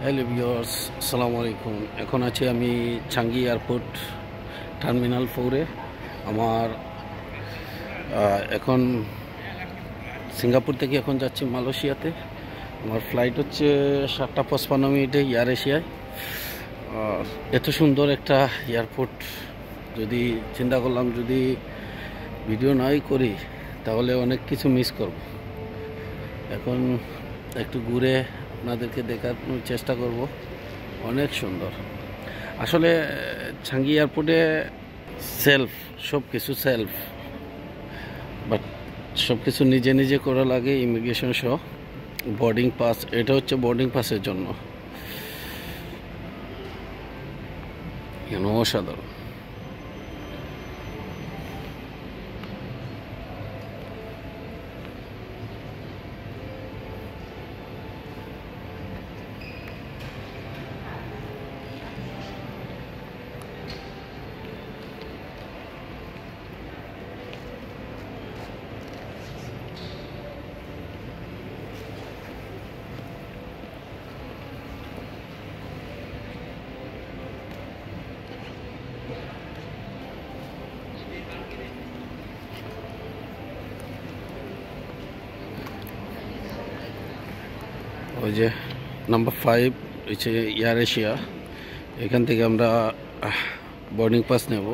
Hello viewers, আসসালামু আলাইকুম। এখন আছি আমি চাঙ্গি এয়ারপোর্ট টার্মিনাল 4-এ। আমার এখন সিঙ্গাপুর থেকে এখন যাচ্ছি মালয়েশিয়াতে। আমার ফ্লাইট হচ্ছে 7:55 এয়ার এশিয়ায়। এত সুন্দর একটা এয়ারপোর্ট, যদি চিন্তা করলাম যদি ভিডিও নাই করি তাহলে অনেক কিছু মিস করব। এখন একটু ঘুরে আপনাদেরকে দেখানোর চেষ্টা করব। অনেক সুন্দর আসলে চাঙ্গি এয়ারপোর্টে সব কিছু সেলফ, বাট সব কিছু নিজে নিজে করা লাগে। ইমিগ্রেশন সহ বোর্ডিং পাস, এটা হচ্ছে বোর্ডিং পাসের জন্য। অসাধারণ। ওই যে নাম্বার 5 হচ্ছে এয়ার এশিয়া। এখান থেকে আমরা বোর্ডিং পাস নেব।